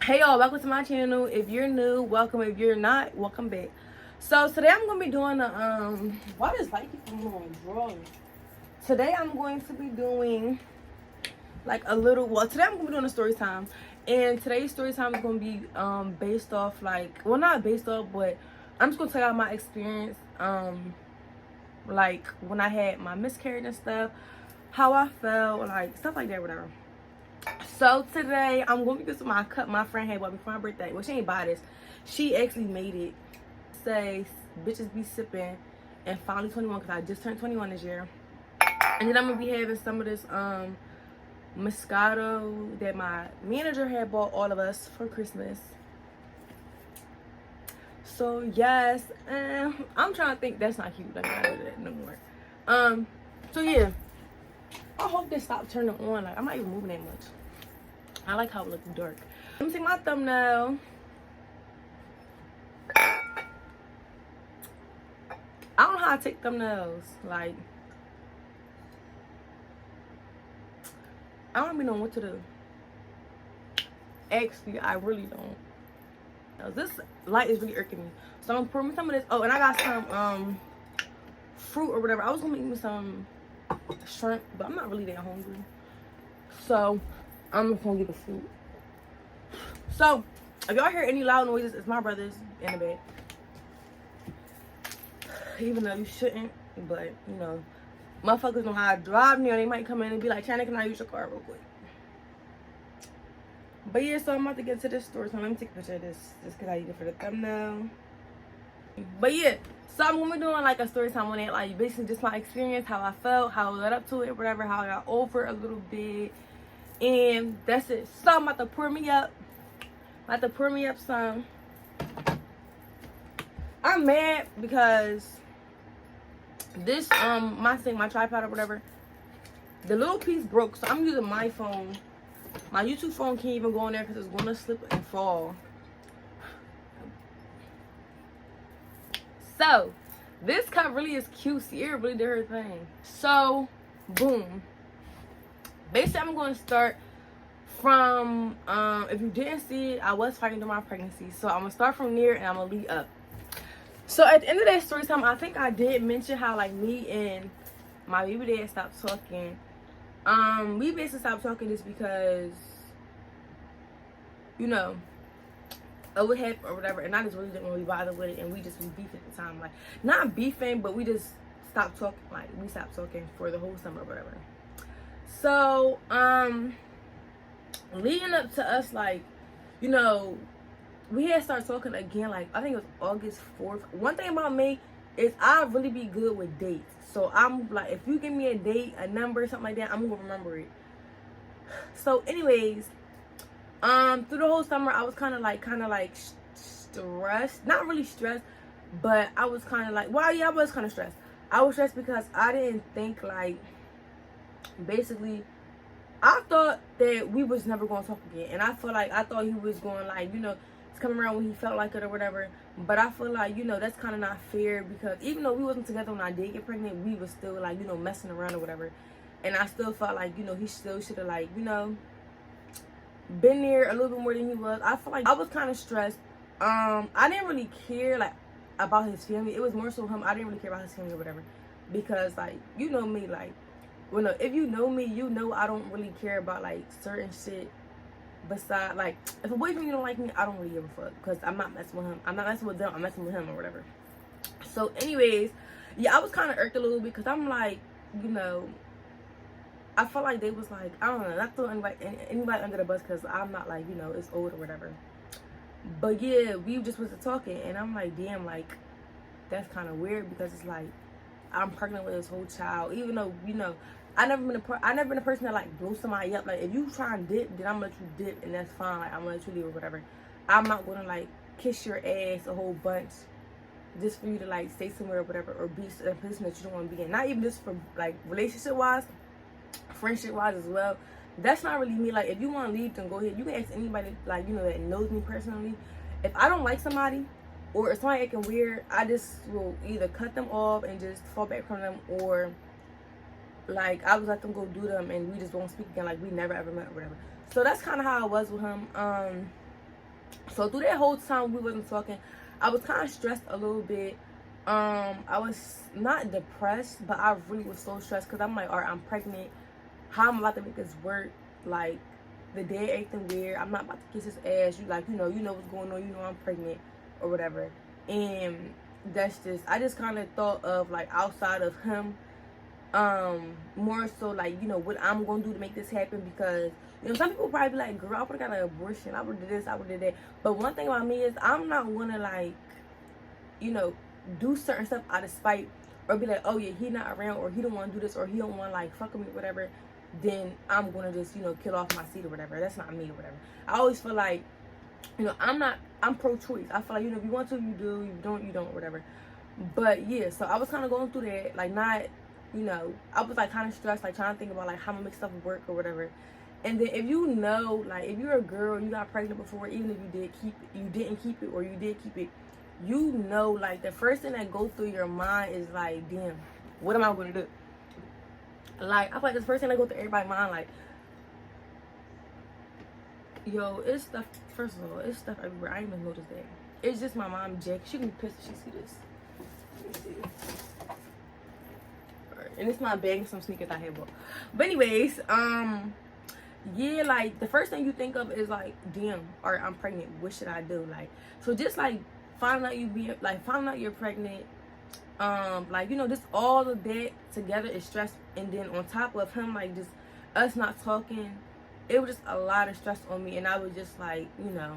Hey y'all, welcome to my channel. If you're new, welcome. If you're not, welcome back. So today I'm gonna be doing a why does light keep on drawing? Today I'm going to be doing like a little, well, today I'm gonna be doing a story time. And today's story time is gonna be based off, like, well, not based off, but I'm just gonna tell y'all my experience like when I had my miscarriage and stuff, how I felt, like stuff like that, whatever. So today I'm going to be using my cup my friend had bought me for my birthday. Well, she ain't buy this. She actually made it. Say bitches be sipping and finally 21 because I just turned 21 this year. And then I'm gonna be having some of this Moscato that my manager had bought all of us for Christmas. So yes, I'm trying to think. That's not cute. Like, I don't do that no more. So yeah, I hope they stop turning on. Like, I'm not even moving that much. I like how it looks dark. Let me take my thumbnail. I don't know how to take thumbnails. Like, I don't even know what to do. Actually, I really don't. Now, this light is really irking me. So I'm gonna pour me some of this. Oh, and I got some fruit or whatever. I was gonna make me some shrimp, but I'm not really that hungry. So I'm just gonna get the fruit. So if y'all hear any loud noises, it's my brothers in the bed. Even though you shouldn't, but you know, motherfuckers know how to drive near. They might come in and be like, China, can I use your car real quick? But yeah, so I'm about to get to this story. So let me take a picture of this just because I need it for the thumbnail. But yeah, so I'm gonna be doing like a story time on it, like basically just my experience, how I felt, how I led up to it, whatever, how I got over it a little bit. And that's it. So I'm about to pour me up. I'm about to pour me up some. I'm mad because this my tripod or whatever, the little piece broke. So I'm using my phone. My YouTube phone can't even go in there because it's gonna slip and fall. So this cup really is cute. Sierra really did her thing. So boom. Basically, I'm going to start from, if you didn't see it, I was fighting through my pregnancy. So I'm going to start from there and I'm going to lead up. So at the end of that story time, I think I did mention how, like, me and my baby dad stopped talking. We basically stopped talking just because, you know, it would happen or whatever. And I just really didn't really bother with it. And we just was beefing at the time. Like, not beefing, but we just stopped talking. Like, we stopped talking for the whole summer or whatever. So, leading up to us, like, you know, we had started talking again, like, I think it was August 4th. One thing about me is I really be good with dates. So, I'm like, if you give me a date, a number, something like that, I'm going to remember it. So, anyways, through the whole summer, I was kind of like stressed. Not really stressed, but I was kind of like, well, yeah, I was kind of stressed. I was stressed because I didn't think, like, basically, I thought that we was never going to talk again. And I thought he was going, like, you know, it's coming around when he felt like it or whatever. But I feel like, you know, that's kind of not fair because even though we wasn't together when I did get pregnant, we was still, like, you know, messing around or whatever. And I still felt like, you know, he still should have, like, you know, been there a little bit more than he was. I feel like I was kind of stressed. I didn't really care, like, about his family. It was more so him. I didn't really care about his family or whatever. Because, like, you know me, like, well, no, if you know me, you know I don't really care about, like, certain shit. Besides, like, if a boyfriend don't like me, I don't really give a fuck. Because I'm not messing with him. I'm not messing with them. I'm messing with him or whatever. So, anyways, yeah, I was kind of irked a little bit. Because I'm like, you know, I felt like they was like, I don't know, not throwing anybody under the bus. Because I'm not like, you know, it's old or whatever. But, yeah, we just was talking. And I'm like, damn, like, that's kind of weird. Because it's like, I'm pregnant with this whole child, even though, you know, I never been a person that, like, blow somebody up. Like, if you try and dip, then I'm gonna let you dip, and that's fine. Like, I'm gonna let you leave or whatever. I'm not gonna, like, kiss your ass a whole bunch just for you to, like, stay somewhere or whatever, or be in a position that you don't want to be in. Not even just for, like, relationship wise, friendship wise as well. That's not really me. Like, if you want to leave, then go ahead. You can ask anybody, like, you know, that knows me personally. If I don't like somebody, or if somebody acting weird, I just will either cut them off and just fall back from them, or, like, I would let them go do them and we just won't speak again, like we never ever met or whatever. So that's kind of how I was with him. So through that whole time we wasn't talking, I was kind of stressed a little bit. I was not depressed, but I really was so stressed because I'm like, all right, I'm pregnant. How am I about to make this work? Like, the day acting weird. I'm not about to kiss his ass. You know what's going on. You know I'm pregnant or whatever. And that's just, I just kind of thought of like outside of him, more so like, you know, what I'm gonna do to make this happen, because you know some people probably be like, girl, I would've got an abortion, I would've did this, I would've did that. But one thing about me is I'm not gonna like, you know, do certain stuff out of spite, or be like, oh yeah, he not around, or he don't want to do this, or he don't want to like fuck with me, whatever. Then I'm gonna just, you know, kill off my seed or whatever. That's not me or whatever. I always feel like, you know, I'm pro-choice. I feel like, you know, if you want to, you do. You don't, whatever. But yeah, so I was kind of going through that, like, not, you know, I was like kind of stressed, like trying to think about like how I'm gonna make stuff work or whatever. And then if you know, like, if you're a girl, you got pregnant before, even if you didn't keep it, or you did keep it, you know, like the first thing that goes through your mind is like, damn, what am I gonna do? Like, I feel like this first thing that goes through everybody's mind, like, yo, it's stuff. First of all, it's stuff everywhere. I didn't even notice that. It's just my mom, Jack. She can be pissed if she see this. Let me see. Alright, and it's my bag and some sneakers I have bought. But anyways, yeah, like the first thing you think of is like, damn, alright, I'm pregnant. What should I do? Like, so just like finding out you're pregnant. Like, you know, just all of that together is stress, and then on top of him, like, just us not talking, it was just a lot of stress on me. And I was just like, you know,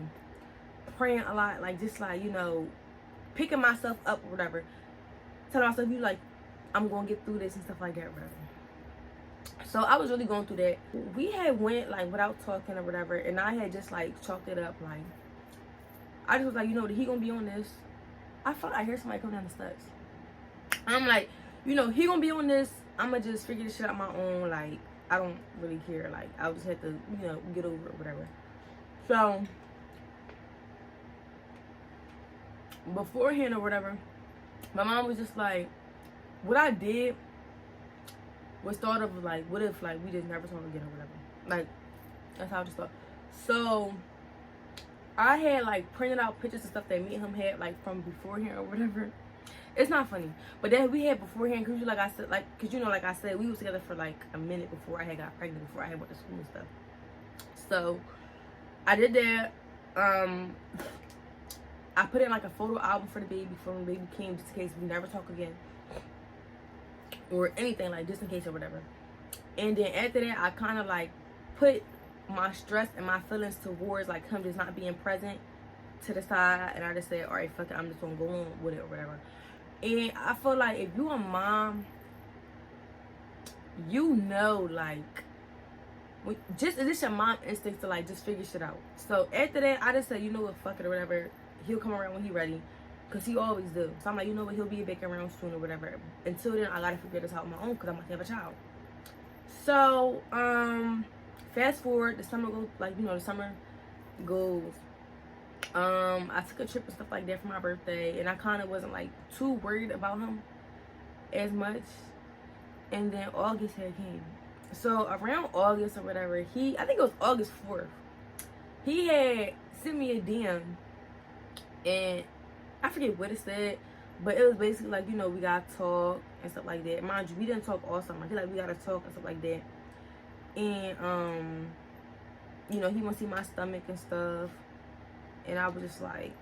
praying a lot, like, just like, you know, picking myself up or whatever, telling myself, you like, I'm gonna get through this and stuff like that or whatever. So I was really going through that. We had went like without talking or whatever, and I had just like chalked it up, like, I just was like, you know, he gonna be on this. I felt like I hear somebody come down the steps. I'm like, you know, he gonna be on this. I'm gonna just figure this shit out my own. Like, I don't really care. Like, I'll just have to, you know, get over it, whatever. So, beforehand or whatever, my mom was just like, what I did was thought of like, what if like we just never talk again or whatever. Like, that's how I just thought. So, I had like printed out pictures and stuff that me and him had like from beforehand or whatever. It's not funny, but that we had beforehand, cause like I said, cause you know, like I said, we was together for like a minute before I had got pregnant, before I had went to school and stuff. So I did that. I put in like a photo album for the baby, for when the baby came, just in case we never talk again, or anything, like just in case or whatever. And then after that, I kind of like put my stress and my feelings towards like him just not being present to the side, and I just said, all right, fuck it, I'm just gonna go on with it or whatever. And I feel like if you a mom, you know, like, just is this your mom instinct to like just figure shit out. So after that, I just said, you know what, fuck it or whatever. He'll come around when he ready, cause he always do. So I'm like, you know what, he'll be back around soon or whatever. Until then, I gotta figure this out on my own, cause I'm gonna have a child. So fast forward, the summer goes, like, you know, the summer goes. I took a trip and stuff like that for my birthday, and I kind of wasn't like too worried about him as much. And then August had came. So around August or whatever, I think it was August 4th, he had sent me a DM, and I forget what it said, but it was basically like, you know, we gotta talk and stuff like that. Mind you, we didn't talk all summer. He like, we gotta talk and stuff like that. And you know, he want to see my stomach and stuff. And I was just like,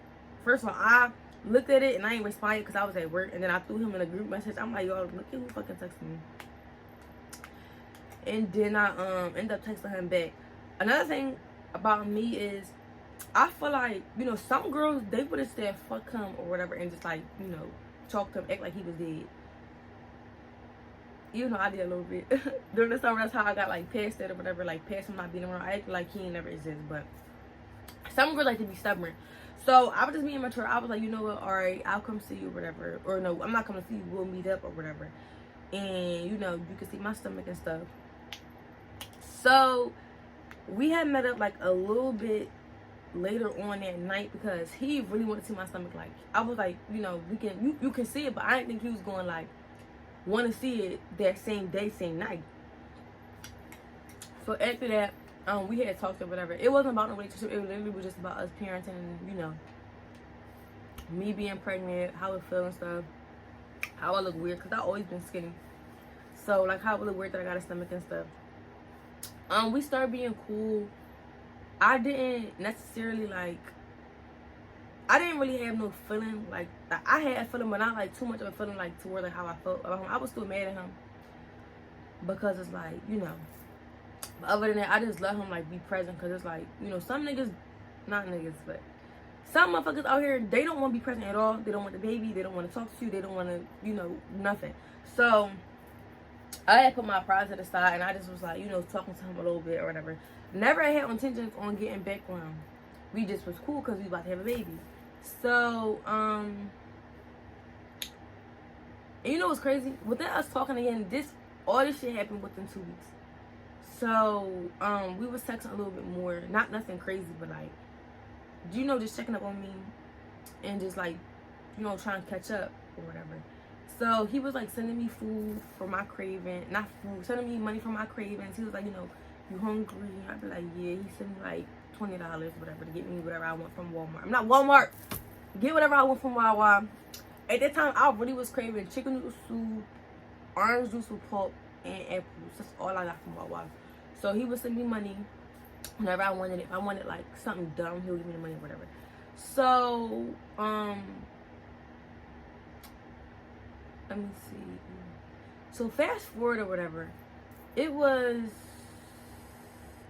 first of all, I looked at it and I ain't responded because I was at work. And then I threw him in a group message. I'm like, y'all, look at who fucking texted me. And then I ended up texting him back. Another thing about me is, I feel like, you know, some girls, they would have said fuck him or whatever and just like, you know, talk to him, act like he was dead. Even though I did a little bit. During the summer, that's how I got like past that or whatever. Like past him not being around. I act like he ain't never exist, but some girls like to be stubborn. So I was just being mature. I was like, you know what, alright, I'll come see you or whatever. Or no, I'm not coming to see you, we'll meet up or whatever. And you know, you can see my stomach and stuff. So we had met up like a little bit later on that night because he really wanted to see my stomach. Like, I was like, you know, we can you can see it, but I didn't think he was going like want to see it that same day, same night. So after that, we had talked or whatever. It wasn't about no relationship. It literally was just about us parenting, you know, me being pregnant, how it feel and stuff, how I look weird, because I always been skinny. So, like, how it look weird that I got a stomach and stuff. We started being cool. I didn't necessarily, like, I didn't really have no feeling, like, I had a feeling, but not, like, too much of a feeling, like, toward, like, how I felt about him. I was still mad at him, because it's, like, you know, but other than that, I just let him, like, be present, because it's, like, you know, some niggas, not niggas, but some motherfuckers out here, they don't want to be present at all. They don't want the baby. They don't want to talk to you. They don't want to, you know, nothing. So, I had put my pride to the side, and I just was, like, you know, talking to him a little bit or whatever. Never had intentions on getting back on him. We just was cool because we about to have a baby. So, and you know what's crazy? Within us talking again, all this shit happened within 2 weeks. So, we was texting a little bit more. Not nothing crazy, but, like, you know, just checking up on me and just, like, you know, trying to catch up or whatever. So he was, like, sending me food for my craving. Not food, sending me money for my cravings. He was like, you know, you hungry? I'd be like, yeah. He sent me, like, $20 whatever to get me whatever I want from Walmart. I'm not Walmart. Get whatever I want from Wawa. At that time, I really was craving chicken noodle soup, orange juice with pulp, and apples. That's all I got from Wawa. So he would send me money whenever I wanted it. If I wanted, like, something dumb, he would give me the money or whatever. So, let me see. So fast forward or whatever. It was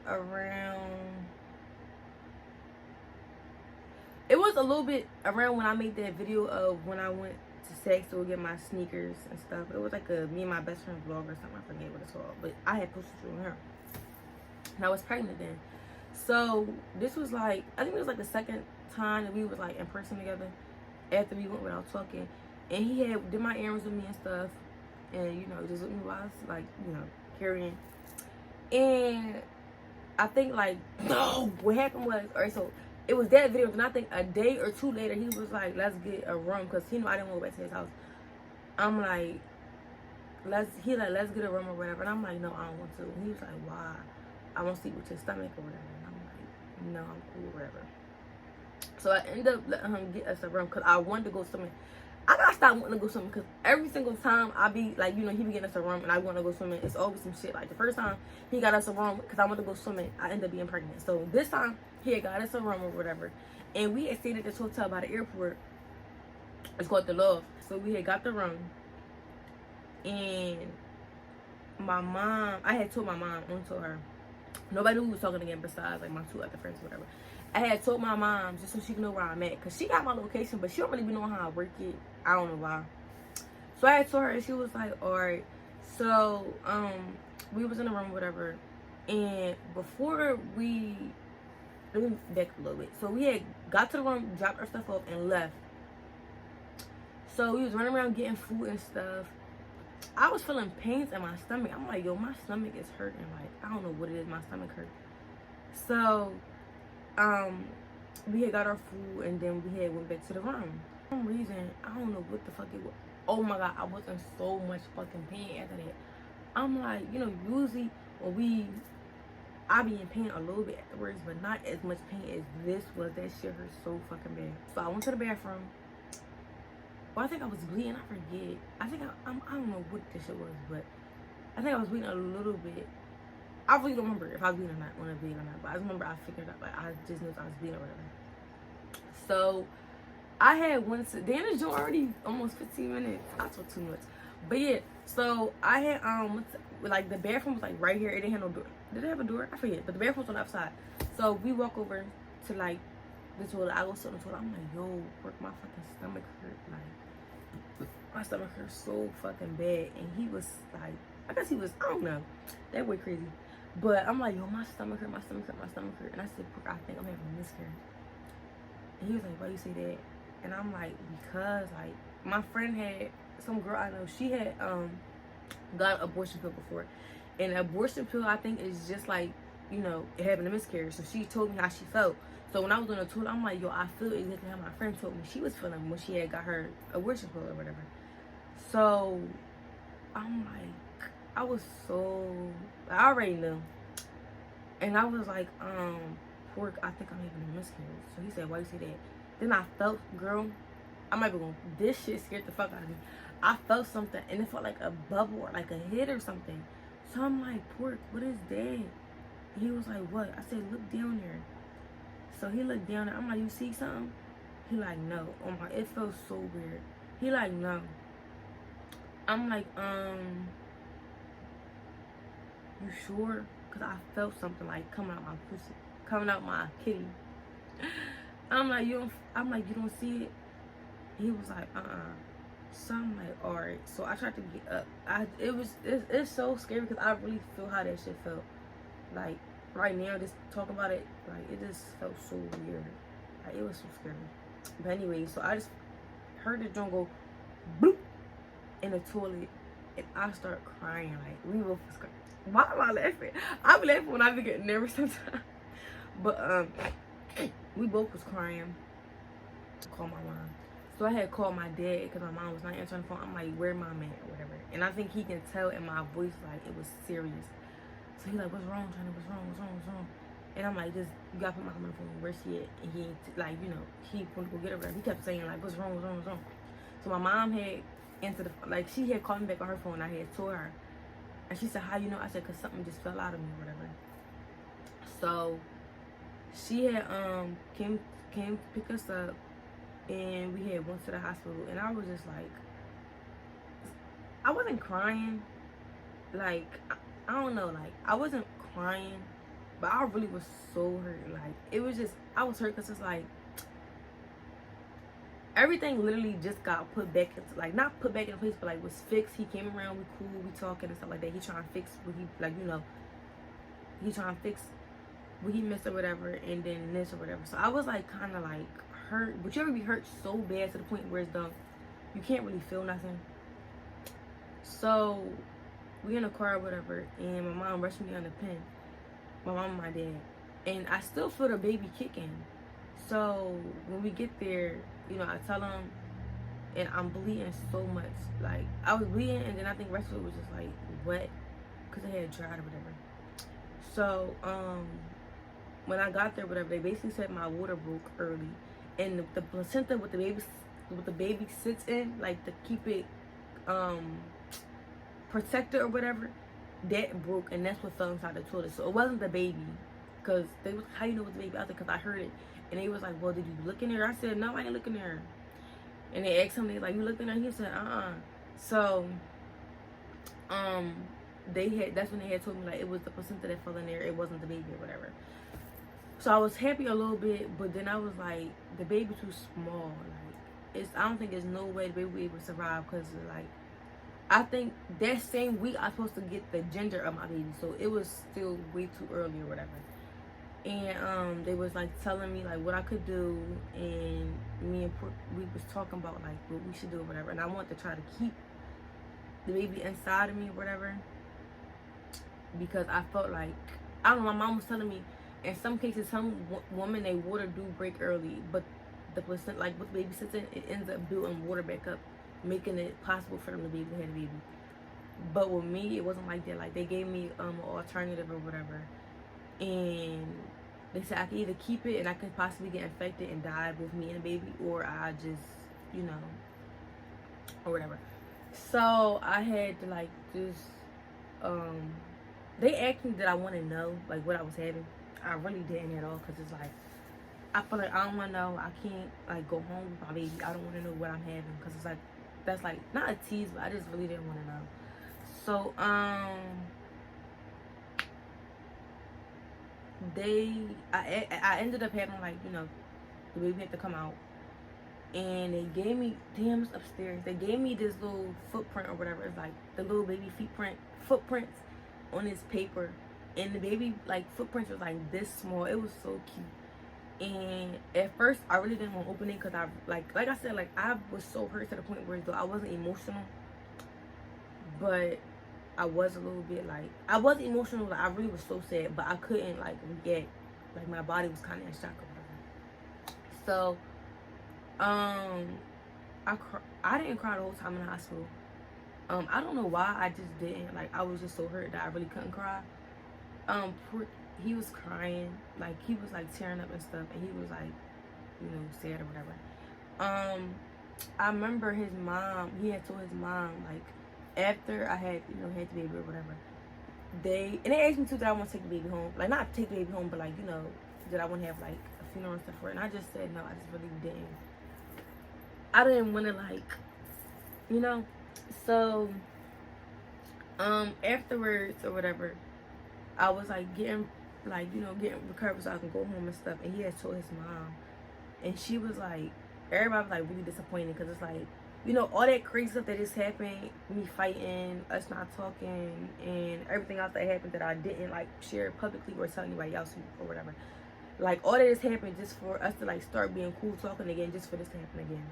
around. It was a little bit around when I made that video of when I went to Saks to get my sneakers and stuff. It was like a me and my best friend vlog or something. I forget what it's called. But I had posted it on her. And I was pregnant then. So this was like, I think it was like the second time that we was like in person together after we went without talking. And he did my errands with me and stuff. And, you know, just with me while I was like, you know, carrying. And I think like, no, what happened was, alright, so it was that video. And I think a day or two later, he was like, let's get a room. Because he knew I didn't want to go back to his house. I'm like, let's get a room or whatever. And I'm like, no, I don't want to. And he was like, why? I want to sleep with your stomach or whatever. And I'm like, no, I'm cool, whatever. So I ended up letting him get us a room because I wanted to go swimming. I gotta stop wanting to go swimming because every single time I be like, you know, he be getting us a room and I want to go swimming, it's always some shit. Like the first time he got us a room because I wanted to go swimming, I ended up being pregnant. So this time he had got us a room or whatever, and we had stayed at this hotel by the airport. It's called The Love. So we had got the room, and my mom, I had told my mom, I told her, nobody knew we was talking again besides like my two other friends or whatever. I had told my mom just so she could know where I'm at, because she got my location, but she don't really be knowing how I work it. I don't know why. So I had told her, and she was like, alright. So, we was in the room, whatever, and before let me back a little bit. So we had got to the room, dropped our stuff off, and left. So we was running around getting food and stuff. I was feeling pains in my stomach. I'm like, yo, my stomach is hurting. Like, I don't know what it is. My stomach hurt. So, we had got our food, and then we had went back to the room. For some reason, I don't know what the fuck it was. Oh my God, I was in so much fucking pain after that. I'm like, you know, usually when I be in pain a little bit afterwards, but not as much pain as this was. That shit hurt so fucking bad. So I went to the bathroom. Well, I think I was bleeding. I forget. I think I don't know what this shit was, but I think I was bleeding a little bit. I really don't remember if I was bleeding or not, when I was bleeding or not. But I just remember I figured out, like, I just knew if I was bleeding or whatever. So I had went to, damn, this joint already almost 15 minutes. I talk too much. But yeah, so I had, like, the bathroom was, like, right here. It didn't have no door. Did it have a door? I forget. But the bathroom was on the outside. So we walk over to, like, the toilet. I go sit on the toilet. I'm like, yo, work, my fucking stomach hurt. Like, my stomach hurt so fucking bad. And he was, like, I guess he was, I don't know. That way crazy. But I'm like, yo, my stomach hurt, my stomach hurt, my stomach hurt. And I said, I think I'm having a miscarriage. And he was like, why you say that? And I'm like, because, like, my friend had, some girl I know, she had got an abortion pill before. And an abortion pill, I think, is just like, you know, having a miscarriage. So she told me how she felt. So when I was on the toilet, I'm like, yo, I feel exactly how my friend told me she was feeling when she had got her abortion pill or whatever. So I'm like, I already knew. And I was like, Pork, I think I'm having a miscarriage. So he said, why you say that? Then I felt, girl, I might be going, this shit scared the fuck out of me. I felt something and it felt like a bubble or like a hit or something. So I'm like, Pork, what is that? He was like, what? I said, look down there. So he looked down there. I'm like, you see something? He like, no. Oh my, it felt so weird. He like, no. I'm like, you sure? Cause I felt something like coming out my pussy, coming out my kitty. I'm like, you don't see it? He was like, So I'm like, all right. So I tried to get up. It's so scary because I really feel how that shit felt. Like right now, just talking about it, like it just felt so weird. Like it was so scary. But anyway, so I just heard the drum go bloop in the toilet, and I start crying. Like we both was crying. Why am I laughing? I be laughing when I be getting nervous sometimes. But we both was crying. To call my mom. So I had called my dad because my mom was not answering the phone. I'm like, where mom at or whatever. And I think he can tell in my voice like it was serious. So he's like, what's wrong, Johnny? What's wrong? And I'm like, just you gotta put my mom on the phone. Where's she at? And he ain't like, you know, he went to go get her. He kept saying like, what's wrong? So my mom had answered the like she had called me back on her phone. I had told her, and she said, how you know? I said, cause something just fell out of me or whatever. So she had came to pick us up. And we had went to the hospital, and I was just like, I wasn't crying, like, I don't know, like, I wasn't crying, but I really was so hurt. Like, it was just, I was hurt because it's like, everything literally just got put back into, like, not put back in place, but like was fixed. He came around, we cool, we talking and stuff like that. He trying to fix what he, like, you know, he trying to fix what he missed or whatever, and then this or whatever. So I was like, kind of like hurt. But you ever be hurt so bad to the point where it's done, you can't really feel nothing. So we in the car or whatever, and my mom rushed me on the pen. My mom and my dad, and I still feel the baby kicking. So when we get there, you know, I tell them, and I'm bleeding so much. Like I was bleeding, and then I think the rest of it was just like wet because it had dried or whatever. So when I got there, whatever, they basically said my water broke early, and the placenta with the baby sits in, like to keep it protected or whatever, that broke, and that's what fell inside the toilet. So it wasn't the baby, because they was, how you know it was the baby out there? Because I heard it, and they was like, well, did you look in there? I said, no, I ain't looking there. And they asked him, they like, you looked in there? He said, So that's when they had told me like it was the placenta that fell in there, it wasn't the baby or whatever. So I was happy a little bit, but then I was like, the baby too small. Like I don't think there's no way the baby will be able to survive, because like I think that same week I was supposed to get the gender of my baby, so it was still way too early or whatever. And they was like telling me like what I could do, and me and we was talking about like what we should do or whatever. And I wanted to try to keep the baby inside of me or whatever, because I felt like, I don't know, my mom was telling me in some cases some women, they water do break early, but the placenta, like what the baby sits in, it ends up building water back up, making it possible for them to be able to have a baby. But with me, it wasn't like that. Like they gave me an alternative or whatever, and they said I could either keep it and I could possibly get infected and die with me and the baby, or I just, you know, or whatever. So I had to like just they asked me that I want to know like what I was having. I really didn't at all, because it's like I feel like I don't want to know. I can't like go home with my baby. I don't want to know what I'm having, because it's like that's like not a tease, but I just really didn't want to know. So I ended up having like, you know, the baby had to come out, and they gave me, damn, it's upstairs, they gave me this little footprint or whatever. It's like the little baby footprints on this paper, and the baby like footprints was like this small. It was so cute. And at first I really didn't want to open it, because I like I said, like I was so hurt to the point where though I wasn't emotional, but I was a little bit like, I wasn't emotional, like I really was so sad, but I couldn't like react, like my body was kind of in shock or whatever. So I didn't cry the whole time in the hospital. I don't know why, I just didn't. Like I was just so hurt that I really couldn't cry. he was crying, like he was like tearing up and stuff, and he was like, sad or whatever. I remember his mom. He had told his mom like after I had had the baby or whatever. They asked me too that I want to take the baby home, like not take the baby home, but like that I want to have like a funeral and stuff for it. And I just said no. I just really didn't. I didn't want to like, So afterwards or whatever, I was like getting recovered so I can go home and stuff. And he had told his mom, and she was like, everybody was like really disappointed because it's like, all that crazy stuff that just happened, me fighting, us not talking, and everything else that happened that I didn't like share publicly or tell anybody else or whatever. Like all that just happened just for us to like start being cool, talking again, just for this to happen again.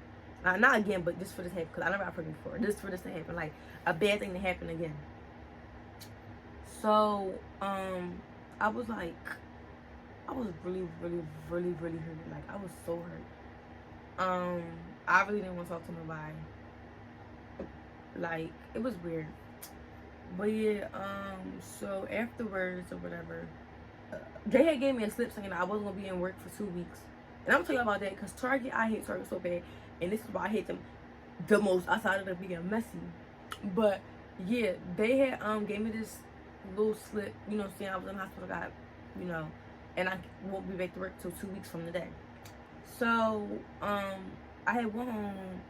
Not again, but just for this to happen, because I never got pregnant before. Just for this to happen, like a bad thing to happen again. So, I was like, I was really, really, really, really hurt. Like, I was so hurt. I really didn't want to talk to nobody. Like, it was weird. But yeah, so afterwards or whatever, they had gave me a slip saying I wasn't going to be in work for 2 weeks. And I'm telling you about that because Target, I hate Target so bad. And this is why I hate them the most outside of them being messy. But yeah, they had gave me this little slip, saying I was in the hospital, and I won't be back to work till 2 weeks from today. So I had went home.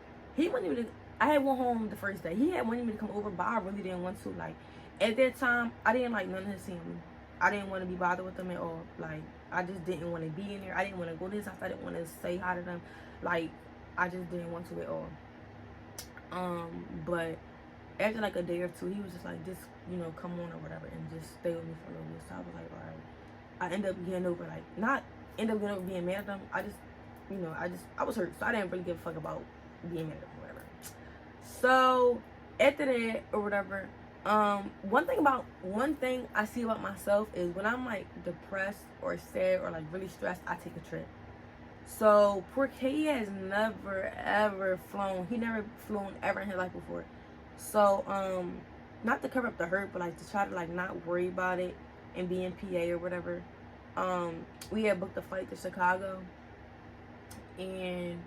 I had went home the first day. He had wanted me to come over, but I really didn't want to. Like at that time, I didn't like none of his family. I didn't want to be bothered with them at all. Like I just didn't want to be in there. I didn't want to go to his house. I didn't want to say hi to them. Like I just didn't want to at all. But after like a day or two, he was just like, just come on or whatever, and just stay with me for a little bit. So I was like, all right. I ended up getting over, like, not end up getting over being mad at them. I just, I was hurt, so I didn't really give a fuck about being mad at them or whatever. So after that or whatever, one thing I see about myself is when I'm like depressed or sad or like really stressed, I take a trip. So poor K, he has never ever flown. He never flown ever in his life before. So not to cover up the hurt, but like to try to like not worry about it and be in PA or whatever. We had booked a flight to Chicago, and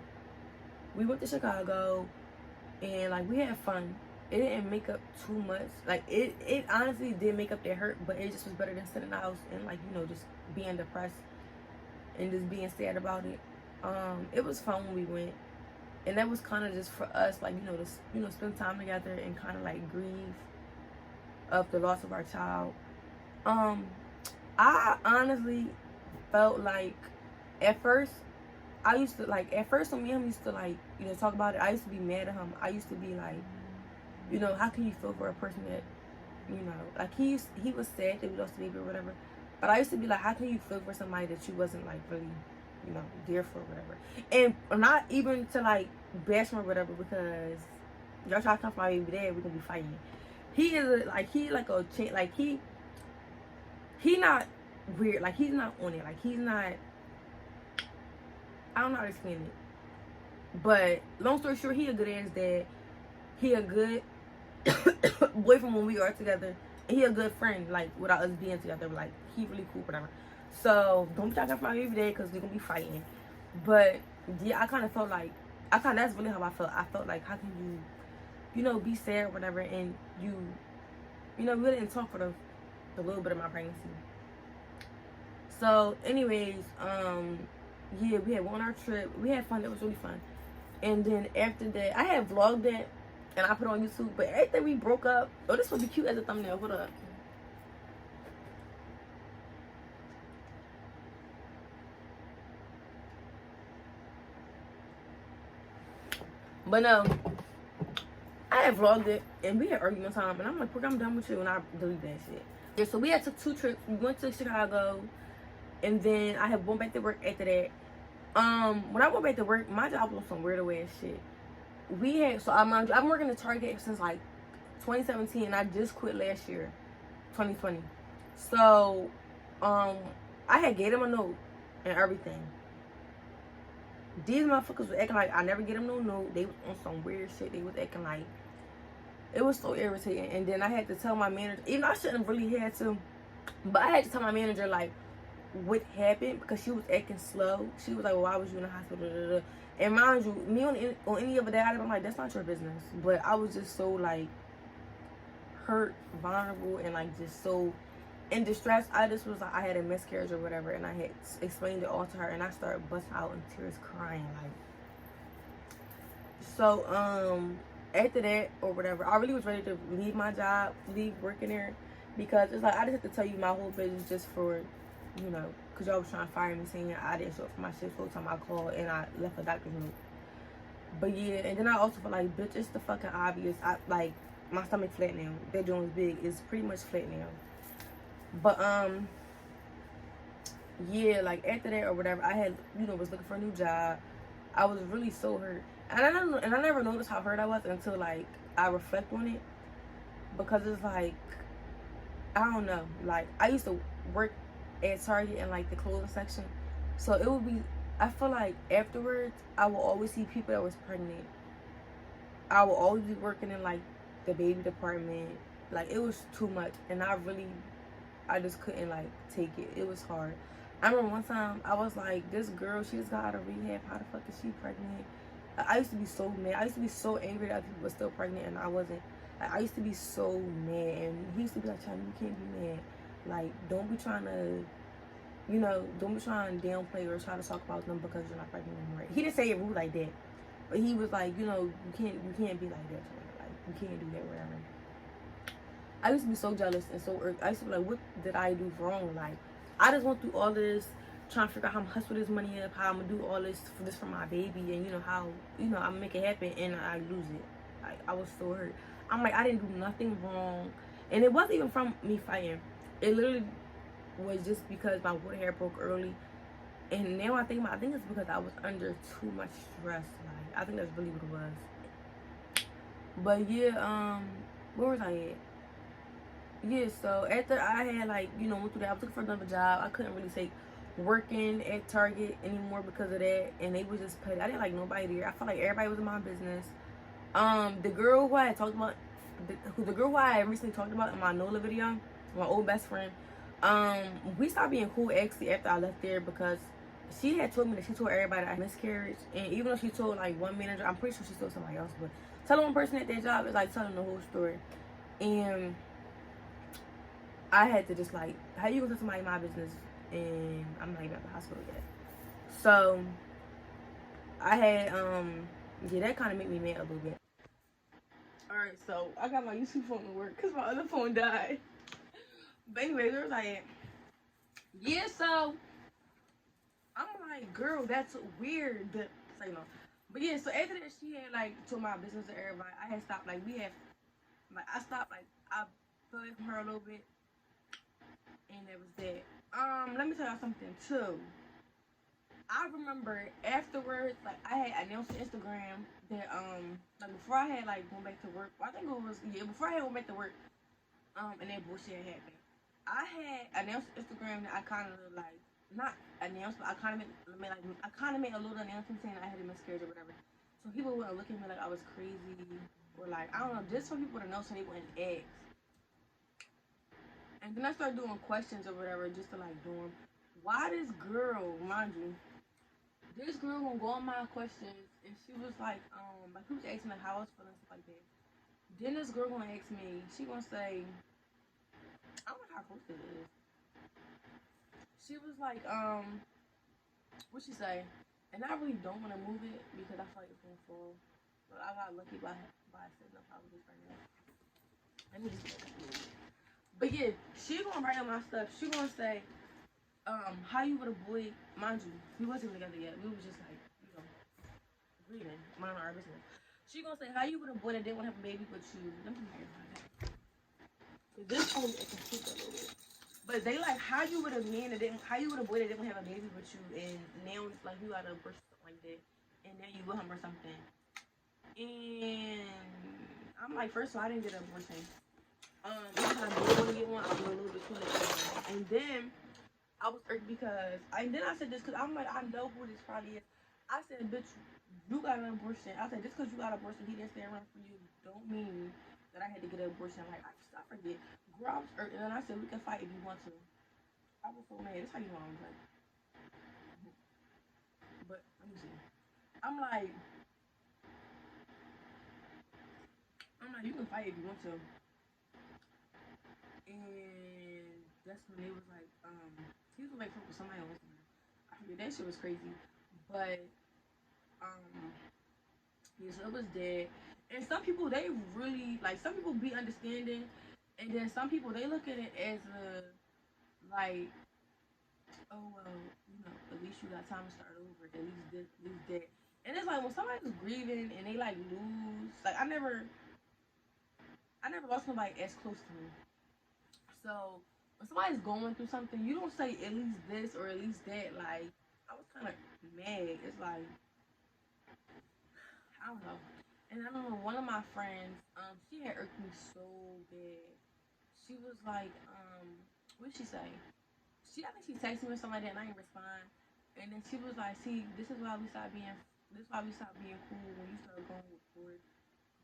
we went to Chicago, and like we had fun. It didn't make up too much. Like it honestly did make up that hurt, but it just was better than sitting in the house and like just being depressed and just being sad about it. It was fun when we went, and that was kind of just for us, like to spend time together and kind of like grieve of the loss of our child. I honestly felt like at first when me and him used to like talk about it, I used to be mad at him. I used to be like, how can you feel for a person that like he was sad that we lost the baby or whatever, but I used to be like, how can you feel for somebody that you wasn't like really there for or whatever. And not even to like bash him or whatever, because y'all try to come for my baby dad, we're gonna be fighting. He is he not weird, like he's not on it, like he's not, I don't know how to explain it, but long story short, he a good ass dad, he a good boyfriend when we are together, and he a good friend, like without us being together, like he really cool, whatever. So don't be talking about me every day because we're gonna be fighting. But yeah, I kind of felt like that's really how I felt. I felt like, how can you be sad or whatever, and you we didn't talk for the little bit of my pregnancy. So anyways, yeah, we had won our trip. We had fun. It was really fun. And then after that, I had vlogged it and I put it on YouTube. But after we broke up, oh, this would be cute as a thumbnail. Hold up. But no, I had vlogged it and we had argued one time, and I'm like, I'm done with you, and I deleted that shit. Yeah, so we had took 2 trips. We went to Chicago, and then I had went back to work after that. When I went back to work, my job was some weirdo ass shit. I'm working at Target since like 2017, and I just quit last year, 2020. So, I had gave them a note and everything. These motherfuckers were acting like I never get them no note. They was on some weird shit. They was acting like, it was so irritating. And then I had to tell my manager, even though I shouldn't have really had to, But I had to tell my manager like what happened because she was acting slow. She was like, well, why was you in the hospital? Da, da, da. And mind you, me on any other day, I'm like, that's not your business. But I was just so like hurt, vulnerable, and like just so in distress. I just was like, I had a miscarriage or whatever, and I had explained it all to her, and I started busting out in tears, crying like. So after that or whatever, I really was ready to leave my job, leave working there, because it's like I just have to tell you my whole business just for, because y'all was trying to fire me saying I didn't show up for my shift full time. I called and I left a doctor's note. But yeah, and then I also feel like, bitch, it's the fucking obvious. I like my stomach flat now. That joint was big. It's pretty much flat now. But yeah, like after that or whatever, I had was looking for a new job. I was really so hurt, and I never noticed how hurt I was until like I reflect on it, because it's like I don't know, like I used to work at Target in like the clothing section, so it would be. I feel like afterwards I will always see people that was pregnant. I will always be working in like the baby department. Like it was too much, and I just couldn't like take it. It was hard. I remember one time I was like, this girl, she just got out of rehab. How the fuck is she pregnant? I used to be so mad. I used to be so angry that people were still pregnant and I wasn't. Like, I used to be so mad, and he used to be like, China, you can't be mad. Like, don't be trying to, don't be trying to downplay or try to talk about them because you're not pregnant anymore. He didn't say it rude like that, but he was like, you can't be like that. Like, you can't do that, whatever. I used to be so jealous and so irked. I used to be like, what did I do wrong? Like, I just went through all this, trying to figure out how I'm gonna hustle this money up, how I'm gonna do all this for my baby, and how I'm make it happen, and I lose it. Like, I was so hurt. I'm like, I didn't do nothing wrong, and it wasn't even from me fighting. It literally was just because my water hair broke early, and now I think it's because I was under too much stress. Like, I think that's really what it was. But yeah, where was I at? Yeah, so after I had went through that, I was looking for another job. I couldn't really take working at Target anymore because of that, and they was just petty. I didn't like nobody there. I felt like everybody was in my business. The girl who I had talked about, the girl who I had recently talked about in my NOLA video, my old best friend, we stopped being cool actually after I left there, because she had told me that she told everybody that I miscarriage, and even though she told like one manager, I'm pretty sure she told somebody else, but telling one person at their job is like telling the whole story. And I had to just like, how you gonna tell somebody my business and I'm not even at the hospital yet? So I had yeah, that kind of made me mad a little bit. All right, so I got my YouTube phone to work because my other phone died. But anyway, where was I at? Yeah, so I'm like, girl, that's weird. So, but yeah, so after that, she had like told my business to everybody. I had stopped I stopped I fell away from her a little bit, and that was that. Let me tell y'all something too. I remember afterwards, like I had announced on Instagram that like before I had like going back to work. Well, I think it was before I had went back to work. And that bullshit happened. I had announced on Instagram that I kind of like not announced, but I kind of made a little announcement saying I had a miscarriage or whatever. So people wouldn't look at me like I was crazy or like I don't know, just for people to know so they wouldn't ask. And then I started doing questions or whatever just to like do them. Why this girl, mind you, this girl gonna go on my questions and she was like people was asking like how I was feeling, stuff like that. Then this girl gonna ask me, she gonna say, I don't know how close it is. She was like, what she say? And I really don't wanna move it because I feel like it's gonna fall. But I got lucky by setting up how I was right now. Let me just move it. But yeah, she gonna write on my stuff. She gonna say, how you with a boy, mind you, we wasn't together yet. We was just like, reading, mind our business. She gonna say, how you with a boy that didn't want to have a baby with you? Let me hear that. This phone is confused a little bit. But they like, how you with a man that didn't, how you with a boy that didn't have a baby with you, and now it's like you got a birth something like that, and now you with him or something. And I'm like, first of all, I didn't get an abortion. Every time I did want to get one, I was a little bit too late. And then I was irked because, and then I said this because I'm like, I know who this probably is. I said, bitch, you got an abortion. I said, just because you got an abortion, he didn't stay around for you, don't mean that I had to get an abortion. Like, I forget. Girl, I was hurt, and then I said, we can fight if you want to. I was so mad. That's how you know I was like. But, let me see. I'm like, you can fight if you want to. And that's when they was like, he was like with somebody else. I forget, that shit was crazy. But, yeah, so it was dead. And some people, they really, like, some people be understanding. And then some people, they look at it as a, like, oh, well, at least you got time to start over. At least this, at least that. And it's like when somebody's grieving and they like lose, like I never lost somebody as close to me. So when somebody's going through something, you don't say at least this or at least that. Like, I was kind of mad. It's like, I don't know. And I remember one of my friends, she had irked me so bad. She was like, what did she say? I think she texted me or something like that, and I didn't respond. And then she was like, "See, this is why we stopped being cool when you started going with Ford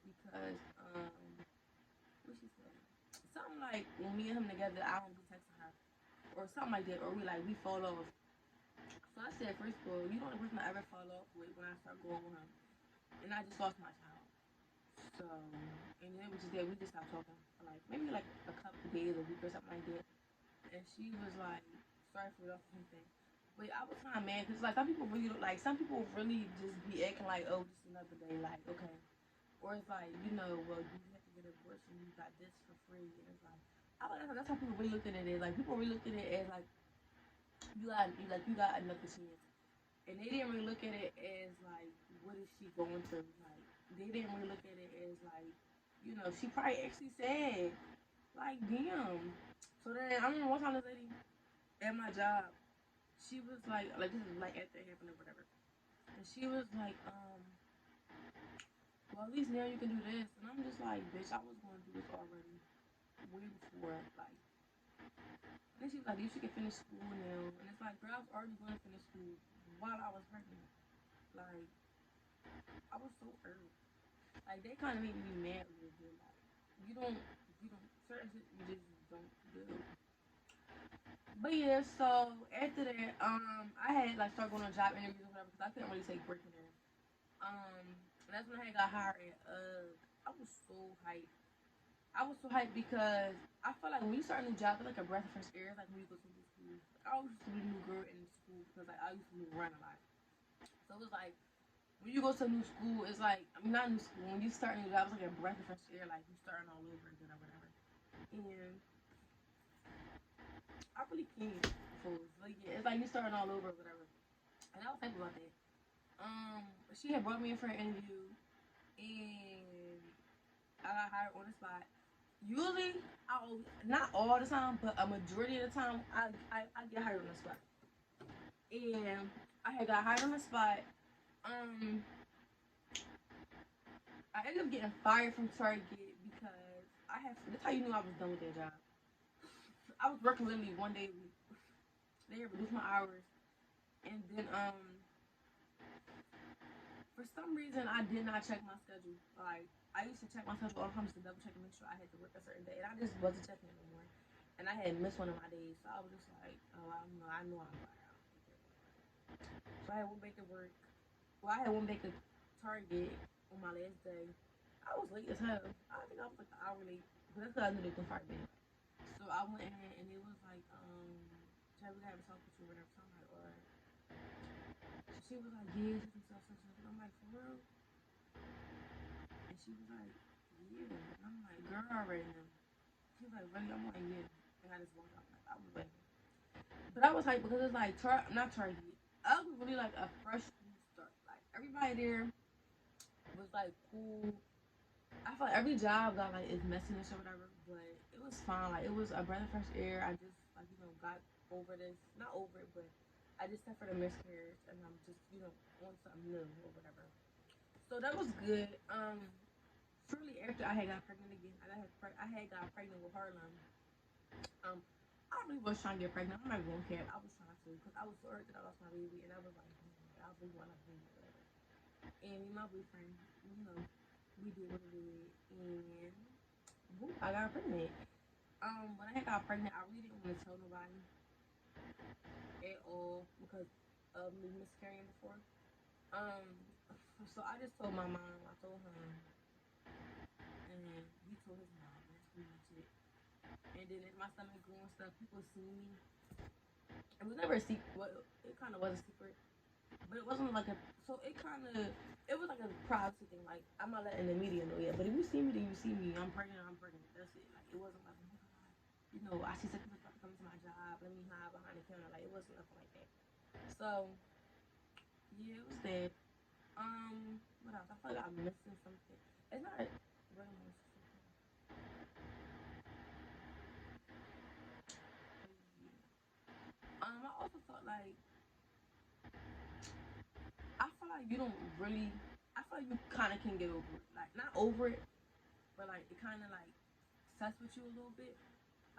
because what she said, something like when me and him together, I don't be texting her or something like that, or we fall off." So I said, first of all, you don't the person I ever fall off with when I start going with him, and I just lost my child. So, and then it was just that we just stopped talking for like maybe like a couple of days, a week or something like that. And she was like, sorry for the thing. But I was kind of mad because like some people really just be acting like, oh, just another day, like, okay. Or it's like, well, you have to get an abortion, you got this for free. And it's like, that's how people really looked at it. Like, people really looked at it as like, you got another chance. And they didn't really look at it as like, what is she going through? Like, they didn't really look at it as like, she probably actually said, like, damn. So then I remember one time this lady at my job, she was like this is like after it happened or whatever. And she was like, well, at least now you can do this. And I'm just like, bitch, I was going to do this already way before. Like, and then she was like, you should get finish school now. And it's like, girl, I was already going to finish school while I was pregnant. Like, I was so early. Like, they kind of made me mad a little bit. Like, certain shit you just don't do. But yeah, so after that, I had like started going on job interviews or whatever because I couldn't really take break in there. And that's when I got hired at I was so hyped. I was so hyped because I felt like when you start a new job, it's like a breath of fresh air. It's like when you go to new school. I always used to be a new girl in school because like I used to move around a lot. So it was like when you go to a new school, it's like not new school. When you start a new job, it's like a breath of fresh air. Like you starting all over again or whatever. And I really can't. Like yeah, it's like you starting all over or whatever. And I was happy about that. She had brought me in for an interview, and I got hired on the spot. Usually, not all the time, but a majority of the time, I get hired on the spot. And I had got hired on the spot. Um, I ended up getting fired from Target because that's how you knew I was done with that job. I was working literally one day a week. They had reduced my hours, and then for some reason, I did not check my schedule. Like, I used to check my schedule all the time just to double check and make sure I had to work a certain day. And I just wasn't checking it anymore. And I had missed one of my days. So I was just like, oh, I know I'm fired. So I had one back to work. Well, I had one back to Target on my last day. I was late as hell. I think I was like an hour late. But that's because I knew they couldn't fire me. So I went in and it was like, Terry, we gotta talk with you or whatever. So I'm like, alright. So she was like, yeah, such and such, such and such. And I'm like, for real? And she was like, yeah. And I'm like, girl, I already know. She was like, really? I'm like, yeah. And I just walked out. Like, I was like, but I was hyped because it's like, not Target. I was really like a fresh start. Like, everybody there was like cool. I feel like every job got like its messiness or whatever, but it was fine. Like, it was a breath of fresh air. I just, like, got over this. Not over it, but I just suffered a miscarriage and I'm just, on something new or whatever. So that was good. Shortly after I had got pregnant again, I had got pregnant with Harlem. Um, I really was trying to get pregnant. I'm not going to care. I was trying to because I was so hurt that I lost my baby, and I was like, I really want a baby, whatever. And my boyfriend, we did what we did, and I got pregnant. When I got pregnant, I really didn't want to tell nobody at all because of me miscarrying before. Um, so I just told my mom. I told him, and he told his mom. That's pretty much it. And then as my stomach grew and stuff, people see me. It was never a secret. Well, it kind of was a secret, but it wasn't like a. So it was like a privacy thing. Like I'm not letting the media know yet. But if you see me, then you see me. I'm pregnant. I'm pregnant. That's it. Like it wasn't like, oh my god, you know, I see some people about to come to my job. Let me hide behind the counter. Like it wasn't nothing like that. So yeah, it was that. What else? I feel like I'm missing something. It's not really missing something. I also felt like I feel like you don't really. I feel like you kind of can get over it. Like not over it, but like it kind of like sets with you a little bit.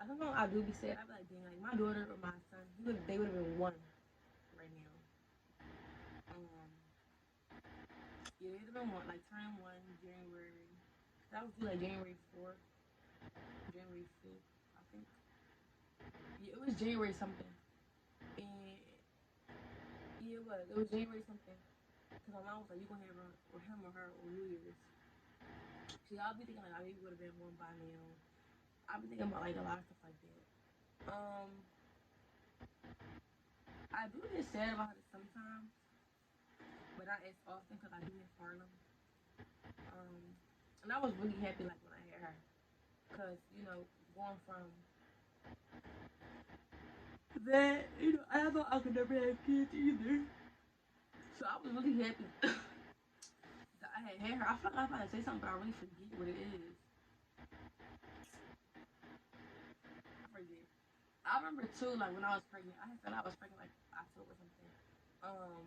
I don't know. I do be sad. I be like, dang, like my daughter or my son, they would have been one right now. Um, yeah, they'd have been one. Like turn one January. That was due like January 4th, January 5th, I think. Yeah, it was January something. And yeah, it was. It was January something. Cause my mom was like, "You gonna have her or him or her on New Year's?" See, I'll be thinking like I maybe would have been one by now. I'll be thinking about like a lot of stuff like that. I do get sad about it sometimes, but not as often because I do have Harlem. And I was really happy like when I had her, cause you know going from that, you know, I thought I could never have kids either. So I was really happy that I had her. I feel like I'm about to say something, but I really forget what it is. I forget. I remember too, like when I was pregnant, I had said I was pregnant like October something. Um,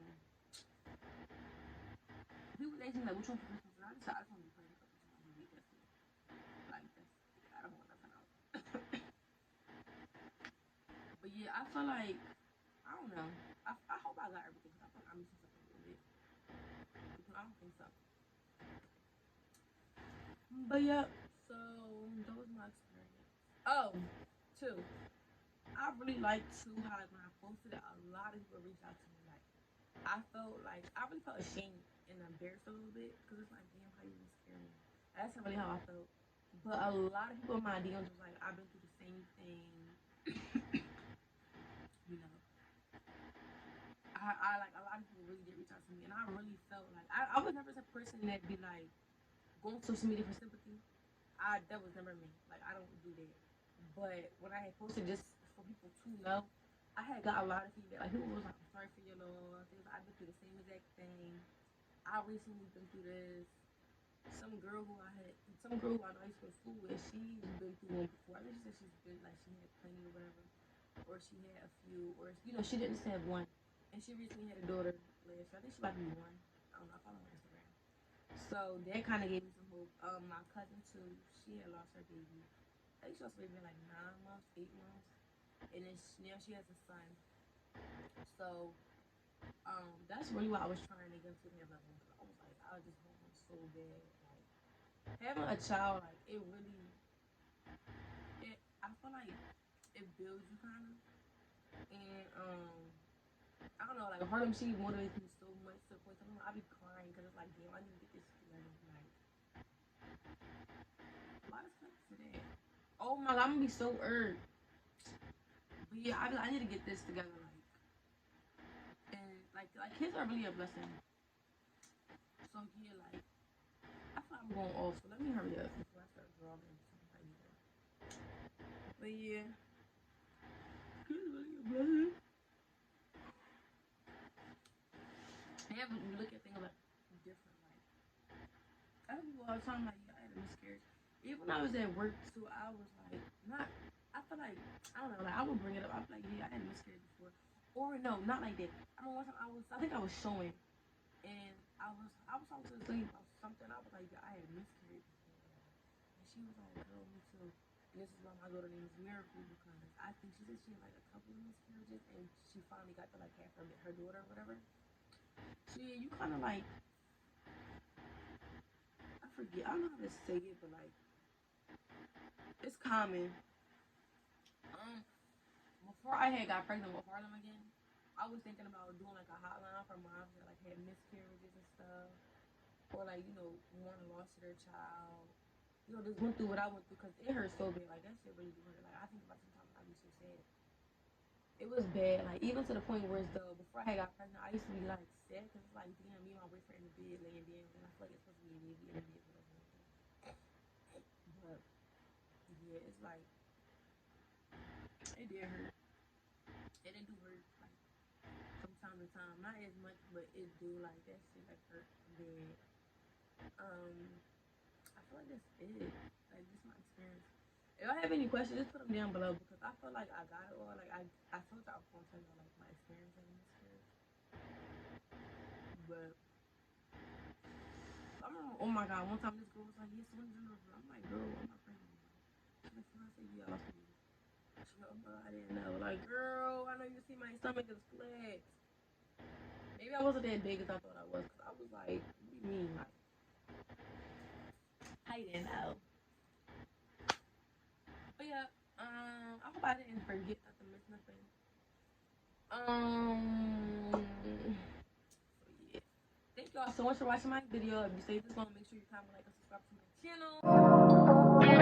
People they seem like which one for Christmas, and I just want to be pregnant for Christmas. That's it. Like that's I don't want nothing else. But yeah, I feel like I don't know. I hope I got everything. I feel like I'm missing something a little bit. I don't think so. But yeah, so that was my experience. Oh, two. I really like too how like when I posted it, a lot of people reached out to me. Like I really felt ashamed and embarrassed a little bit because it's like, damn, how you miscarrying? That's not really how I felt. But a lot of people in my DMs was like, I've been through the same thing. You know, I like a lot of people really did reach out to me, and I really felt like I was never the person that be like going to social media for sympathy. That was never me. Like I don't do that. But when I had posted just for people to know, I had got a lot of feedback. Like people was like, "I'm sorry for your loss." They was like, "I've been through the same exact thing. I recently been through this." Some girl who I know I used to go to school with, she's been through one before. I think she said she's been like she had plenty or whatever, or she had a few, or you know she didn't just have one, and she recently had a daughter last year. I think she might be one. I don't know. I follow her on Instagram. So that kind of gave me some hope. My cousin too, she had lost her baby. I think she lost her baby in like 9 months, 8 months, and then now she has a son. So that's really why I was trying to get to that level. I was like, I just want one so bad. Like having a child, like it really, I feel like it builds you kind of, and I don't know, like Harlem She motivates me so much to the point sometimes I be crying because it's like, damn, I need to get this together. Like a lot of stuff to that. Oh my god, I'm gonna be so irked. But yeah, I need to get this together, and like kids are really a blessing. So yeah, like I feel like I'm going off. So let me hurry up before I start drawing something like that. But yeah, kids are really a blessing. They have you look at things like different. Like I have people all the time like, yeah, I had a miscarriage. Even when I was at work too, I was like, not. I feel like I don't know. Like I would bring it up. I'd be like, yeah, I had a miscarriage before, or no, not like that. I remember one time I think I was showing, and I was talking to this lady about something. I was like, yeah, I had a miscarriage before, and she was like, girl, me too. And this is why my daughter name is Miracle because I think she said she had like a couple of miscarriages, and she finally got to like have her daughter or whatever. So yeah, you kind of like I forget. I don't know how to say it, but like It's common. Before I had got pregnant with Harlem again, I was thinking about doing like a hotline for moms that like had miscarriages and stuff, or like one lost their child. Just went through what I went through because it hurt so bad. Like that shit really do hurt. Like I think about sometimes I be so sad. It was bad. Like even to the point where it's though before I got pregnant, I used to be like sad because it's like damn, me and my boyfriend in the bed laying down, and I feel like it's supposed to be me in the bed. But yeah, it's like it did hurt. It didn't do hurt like from time to time, not as much, but it do like that shit like hurt bad. I feel like that's it. Like this is my experience. If I have any questions, just put them down below because I feel like I got it all. Like I told y'all I was gonna tell y'all like my experience having miscarriage. But I remember, oh my god, one time this girl was like, yes, when did you know? I'm like, girl, I'm not pregnant. She's like, I said, yeah, I lost my. She's like, oh my god, I didn't know. Like, girl, I know you see my stomach is flexed. Maybe I wasn't that big as I thought I was because I was like, what do you mean? Like, I didn't know. But yeah, I hope I didn't forget nothing, miss nothing. So yeah. Thank y'all so much for watching my video. If you say this one, make sure you comment, like, and subscribe to my channel.